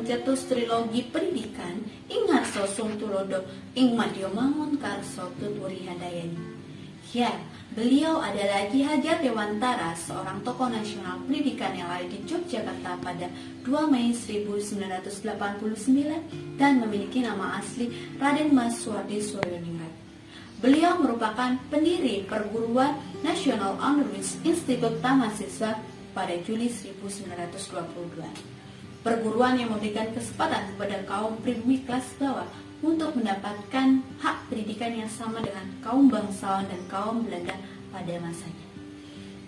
pencetus trilogi pendidikan ing Harso Sungtulodo ing Madya Mangunkarso Tutwuri Handayani. Ya, beliau adalah Ki Hajar Dewantara, seorang tokoh nasional pendidikan yang lahir di Yogyakarta pada 2 Mei 1989 dan memiliki nama asli Raden Mas Suwardi Suryaningrat. Beliau merupakan pendiri Perguruan Nasional Honoris Institut Tamasiswa pada Juli 1922. Perguruan yang memberikan kesempatan kepada kaum pribumi kelas bawah untuk mendapatkan hak pendidikan yang sama dengan kaum bangsawan dan kaum Belanda pada masanya.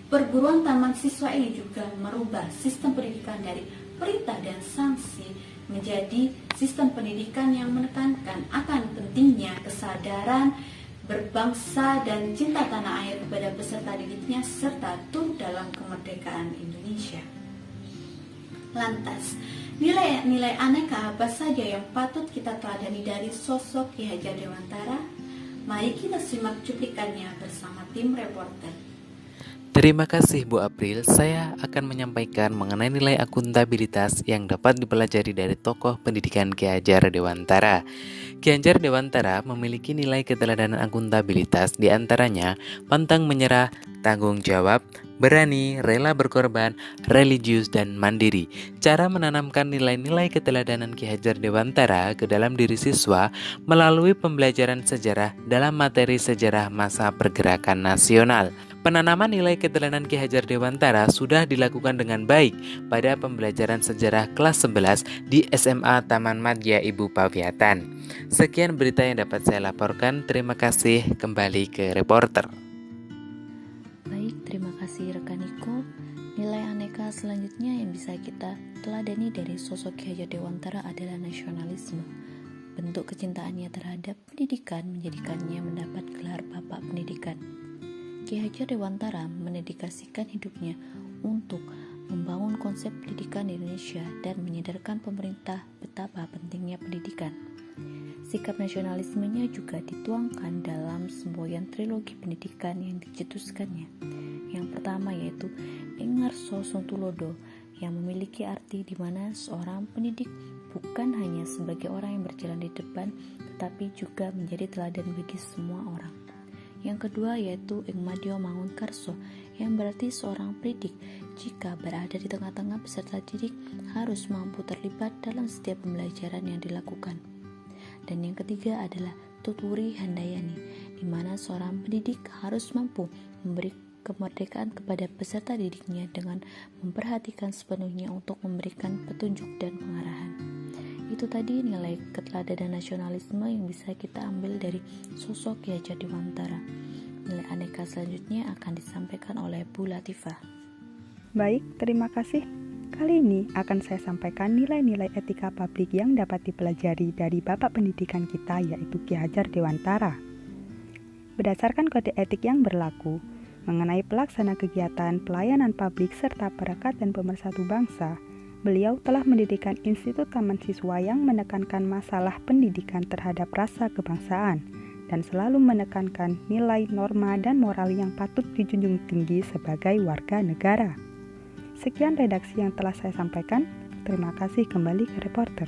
Perguruan taman siswa ini juga merubah sistem pendidikan dari perintah dan sanksi menjadi sistem pendidikan yang menekankan akan pentingnya kesadaran berbangsa dan cinta tanah air kepada peserta didiknya serta turut dalam kemerdekaan Indonesia. Lantas, nilai-nilai aneka apa saja yang patut kita teladani dari sosok Ki Hajar Dewantara? Mari kita simak cuplikannya bersama tim reporter. Terima kasih Bu April, saya akan menyampaikan mengenai nilai akuntabilitas yang dapat dipelajari dari tokoh pendidikan Ki Hajar Dewantara. Ki Hajar Dewantara memiliki nilai keteladanan akuntabilitas, diantaranya pantang menyerah, tanggung jawab, berani, rela berkorban, religius, dan mandiri. Cara menanamkan nilai-nilai keteladanan Ki Hajar Dewantara ke dalam diri siswa melalui pembelajaran sejarah dalam materi sejarah masa pergerakan nasional. Penanaman nilai keteladanan Ki Hajar Dewantara sudah dilakukan dengan baik pada pembelajaran sejarah kelas 11 di SMA Taman Madya Ibu Pawiatan. Sekian berita yang dapat saya laporkan. Terima kasih, kembali ke reporter. Baik, terima kasih rekan Niko. Nilai aneka selanjutnya yang bisa kita teladani dari sosok Ki Hajar Dewantara adalah nasionalisme. Bentuk kecintaannya terhadap pendidikan menjadikannya mendapat gelar Bapak Pendidikan. Ki Hajar Dewantara mendedikasikan hidupnya untuk membangun konsep pendidikan di Indonesia dan menyadarkan pemerintah betapa pentingnya pendidikan. Sikap nasionalismenya juga dituangkan dalam semboyan trilogi pendidikan yang dicetuskannya. Yang pertama yaitu Ing Harso Sungtulodo, yang memiliki arti di mana seorang pendidik bukan hanya sebagai orang yang berjalan di depan, tetapi juga menjadi teladan bagi semua orang. Yang kedua yaitu Ing Madya Mangunkarso, yang berarti seorang pendidik jika berada di tengah-tengah peserta didik harus mampu terlibat dalam setiap pembelajaran yang dilakukan. Dan yang ketiga adalah Tutwuri Handayani, di mana seorang pendidik harus mampu memberi kemerdekaan kepada peserta didiknya dengan memperhatikan sepenuhnya untuk memberikan petunjuk dan pengarahan. Itu tadi nilai keteladanan nasionalisme yang bisa kita ambil dari sosok Ki Hajar Dewantara. Nilai aneka selanjutnya akan disampaikan oleh Bu Latifah. Baik, terima kasih. Kali ini akan saya sampaikan nilai-nilai etika publik yang dapat dipelajari dari Bapak Pendidikan kita, yaitu Ki Hajar Dewantara. Berdasarkan kode etik yang berlaku mengenai pelaksana kegiatan pelayanan publik serta perekat dan pemersatu bangsa, beliau telah mendirikan Institut Taman Siswa yang menekankan masalah pendidikan terhadap rasa kebangsaan dan selalu menekankan nilai, norma, dan moral yang patut dijunjung tinggi sebagai warga negara. Sekian redaksi yang telah saya sampaikan. Terima kasih, kembali ke reporter.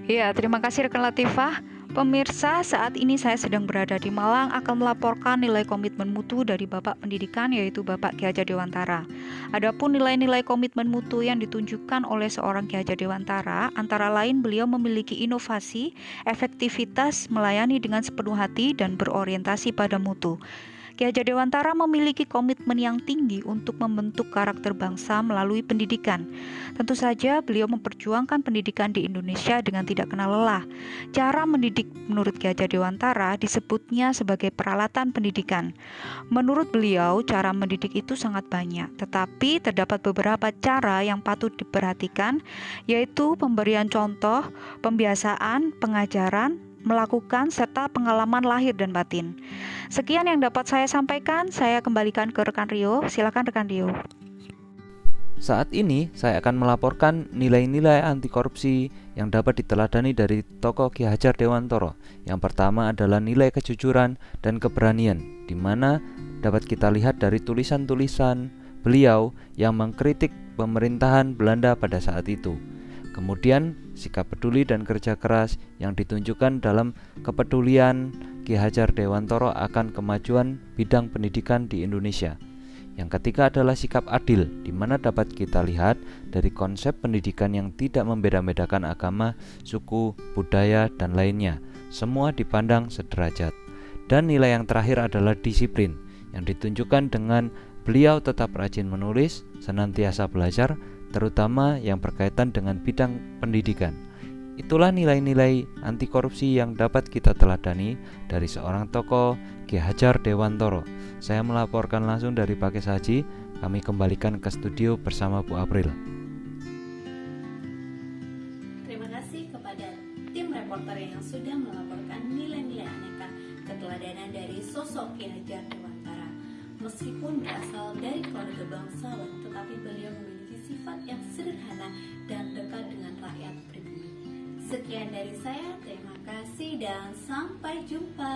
Ya, terima kasih rekan Latifah. Pemirsa, saat ini saya sedang berada di Malang akan melaporkan nilai komitmen mutu dari Bapak Pendidikan, yaitu Bapak Ki Hajar Dewantara. Adapun nilai-nilai komitmen mutu yang ditunjukkan oleh seorang Ki Hajar Dewantara, antara lain beliau memiliki inovasi, efektivitas, melayani dengan sepenuh hati, dan berorientasi pada mutu. Ki Hajar Dewantara memiliki komitmen yang tinggi untuk membentuk karakter bangsa melalui pendidikan. Tentu saja beliau memperjuangkan pendidikan di Indonesia dengan tidak kenal lelah. Cara mendidik menurut Ki Hajar Dewantara disebutnya sebagai peralatan pendidikan. Menurut beliau, cara mendidik itu sangat banyak, tetapi terdapat beberapa cara yang patut diperhatikan, yaitu pemberian contoh, pembiasaan, pengajaran, melakukan, serta pengalaman lahir dan batin. Sekian yang dapat saya sampaikan, saya kembalikan ke rekan Rio. Silakan rekan Rio. Saat ini saya akan melaporkan nilai-nilai anti korupsi yang dapat diteladani dari tokoh Ki Hajar Dewantara. Yang pertama adalah nilai kejujuran dan keberanian, di mana dapat kita lihat dari tulisan-tulisan beliau yang mengkritik pemerintahan Belanda pada saat itu. Kemudian, sikap peduli dan kerja keras yang ditunjukkan dalam kepedulian Ki Hajar Dewantara akan kemajuan bidang pendidikan di Indonesia. Yang ketiga adalah sikap adil, di mana dapat kita lihat dari konsep pendidikan yang tidak membeda-bedakan agama, suku, budaya, dan lainnya. Semua dipandang sederajat. Dan nilai yang terakhir adalah disiplin, yang ditunjukkan dengan beliau tetap rajin menulis, senantiasa belajar, terutama yang berkaitan dengan bidang pendidikan. Itulah nilai-nilai anti korupsi yang dapat kita teladani dari seorang tokoh, Ki Hajar Dewantara. Saya melaporkan langsung dari Pakis Haji. Kami kembalikan ke studio bersama Bu April. Terima kasih kepada tim reporter yang sudah melaporkan nilai-nilai aneka keteladanan dari sosok Ki Hajar Dewantara. Meskipun berasal dari keluarga bangsawan, tetapi beliau memiliki sifat yang sederhana dan dekat dengan rakyat pribumi. Sekian dari saya, terima kasih dan sampai jumpa.